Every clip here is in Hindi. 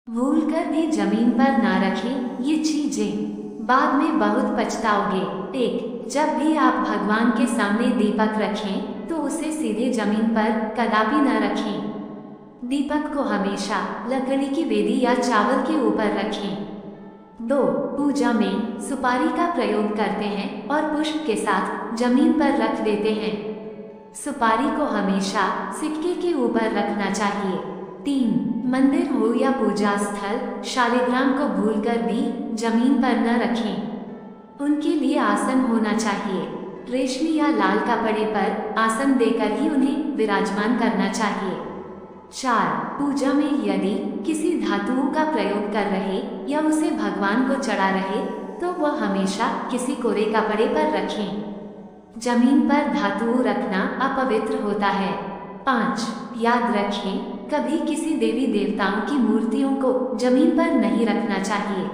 भूलकर भी जमीन पर ना रखें ये चीजें, बाद में बहुत पछताओगे। एक, जब भी आप भगवान के सामने दीपक रखें तो उसे सीधे जमीन पर कदापि न रखें। दीपक को हमेशा लकड़ी की वेदी या चावल के ऊपर रखें। दो, पूजा में सुपारी का प्रयोग करते हैं और पुष्प के साथ जमीन पर रख देते हैं। सुपारी को हमेशा सिक्के के ऊपर रखना चाहिए। तीन, मंदिर हो या पूजा स्थल, शालिग्राम को भूलकर भी जमीन पर न रखें। उनके लिए आसन होना चाहिए। रेशमी या लाल कपड़े पर आसन देकर ही उन्हें विराजमान करना चाहिए। चार, पूजा में यदि किसी धातुओं का प्रयोग कर रहे या उसे भगवान को चढ़ा रहे तो वह हमेशा किसी कोरे कपड़े पर रखें। जमीन पर धातुओं रखना अपवित्र होता है। पाँच, याद रखें, कभी किसी देवी देवताओं की मूर्तियों को जमीन पर नहीं रखना चाहिए।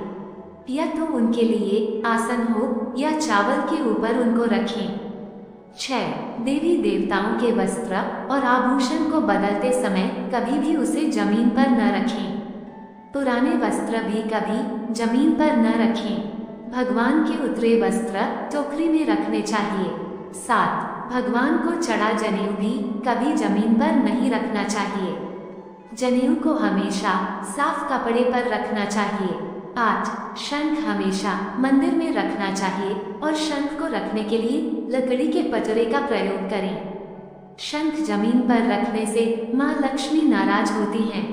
या तो उनके लिए आसन हो या चावल के ऊपर उनको रखें। 6, देवी देवताओं के वस्त्र और आभूषण को बदलते समय कभी भी उसे जमीन पर न रखें। पुराने वस्त्र भी कभी जमीन पर न रखें। भगवान के उतरे वस्त्र टोकरी में रखने चाहिए। 7, भगवान को चढ़ा जनेऊ भी कभी जमीन पर नहीं रखना चाहिए। जनेऊ को हमेशा साफ कपड़े पर रखना चाहिए। 8, शंख हमेशा मंदिर में रखना चाहिए और शंख को रखने के लिए लकड़ी के पटरे का प्रयोग करें। शंख जमीन पर रखने से माँ लक्ष्मी नाराज होती हैं।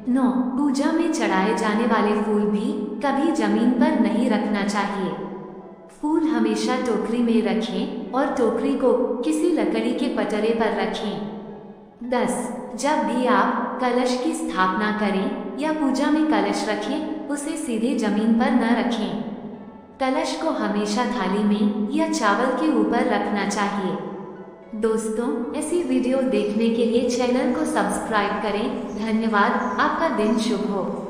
9, पूजा में चढ़ाए जाने वाले फूल भी कभी जमीन पर नहीं रखना चाहिए। फूल हमेशा टोकरी में रखें और टोकरी को किसी लकड़ी के पटरे पर रखें। 10, जब भी आप कलश की स्थापना करें या पूजा में कलश रखें उसे सीधे जमीन पर न रखें। कलश को हमेशा थाली में या चावल के ऊपर रखना चाहिए। दोस्तों, ऐसी वीडियो देखने के लिए चैनल को सब्सक्राइब करें। धन्यवाद। आपका दिन शुभ हो।